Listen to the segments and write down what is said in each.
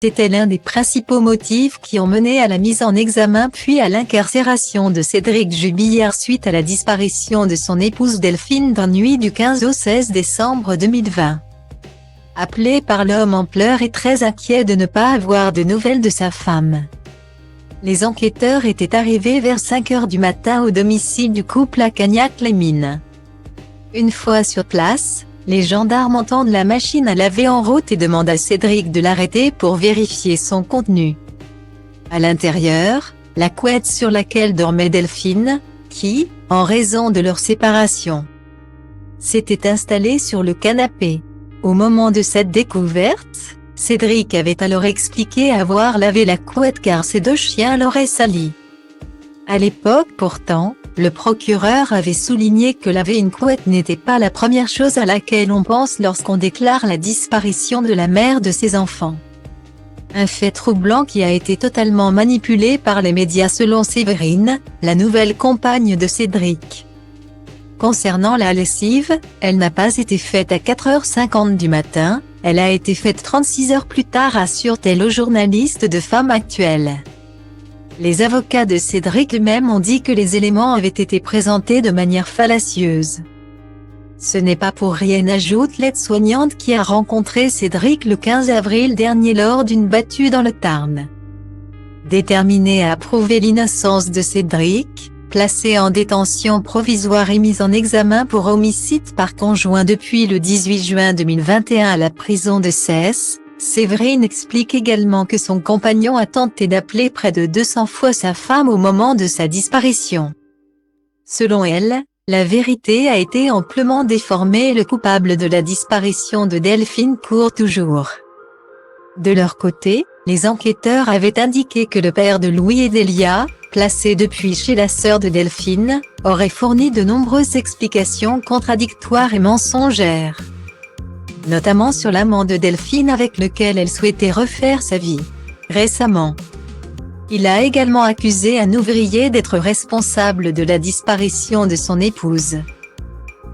était l'un des principaux motifs qui ont mené à la mise en examen puis à l'incarcération de Cédric Jubillard suite à la disparition de son épouse Delphine dans la nuit du 15 au 16 décembre 2020. Appelé par l'homme en pleurs et très inquiet de ne pas avoir de nouvelles de sa femme. Les enquêteurs étaient arrivés vers 5 heures du matin au domicile du couple à Cagnac-les-Mines. Une fois sur place, les gendarmes entendent la machine à laver en route et demandent à Cédric de l'arrêter pour vérifier son contenu. À l'intérieur, la couette sur laquelle dormait Delphine, qui, en raison de leur séparation, s'était installée sur le canapé. Au moment de cette découverte, Cédric avait alors expliqué avoir lavé la couette car ses deux chiens l'auraient salie. À l'époque pourtant, le procureur avait souligné que laver une couette n'était pas la première chose à laquelle on pense lorsqu'on déclare la disparition de la mère de ses enfants. Un fait troublant qui a été totalement manipulé par les médias selon Séverine, la nouvelle compagne de Cédric. Concernant la lessive, elle n'a pas été faite à 4h50 du matin, elle a été faite 36 heures plus tard, assure-t-elle au journaliste de Femme Actuelle. Les avocats de Cédric eux-mêmes ont dit que les éléments avaient été présentés de manière fallacieuse. Ce n'est pas pour rien, ajoute l'aide-soignante qui a rencontré Cédric le 15 avril dernier lors d'une battue dans le Tarn. Déterminée à prouver l'innocence de Cédric, placé en détention provisoire et mis en examen pour homicide par conjoint depuis le 18 juin 2021 à la prison de Cesse, Séverine explique également que son compagnon a tenté d'appeler près de 200 fois sa femme au moment de sa disparition. Selon elle, la vérité a été amplement déformée et le coupable de la disparition de Delphine court toujours. De leur côté, les enquêteurs avaient indiqué que le père de Louis et Delia, placé depuis chez la sœur de Delphine, aurait fourni de nombreuses explications contradictoires et mensongères. Notamment sur l'amant de Delphine avec lequel elle souhaitait refaire sa vie. Récemment, il a également accusé un ouvrier d'être responsable de la disparition de son épouse.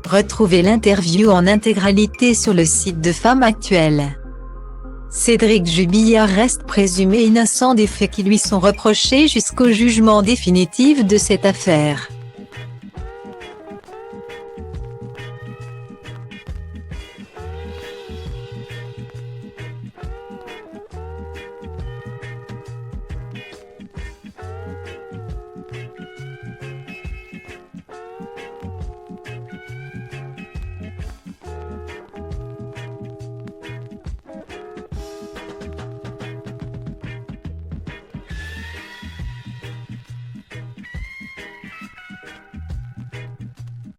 Retrouvez l'interview en intégralité sur le site de Femme Actuelle. Cédric Jubillard reste présumé innocent des faits qui lui sont reprochés jusqu'au jugement définitif de cette affaire.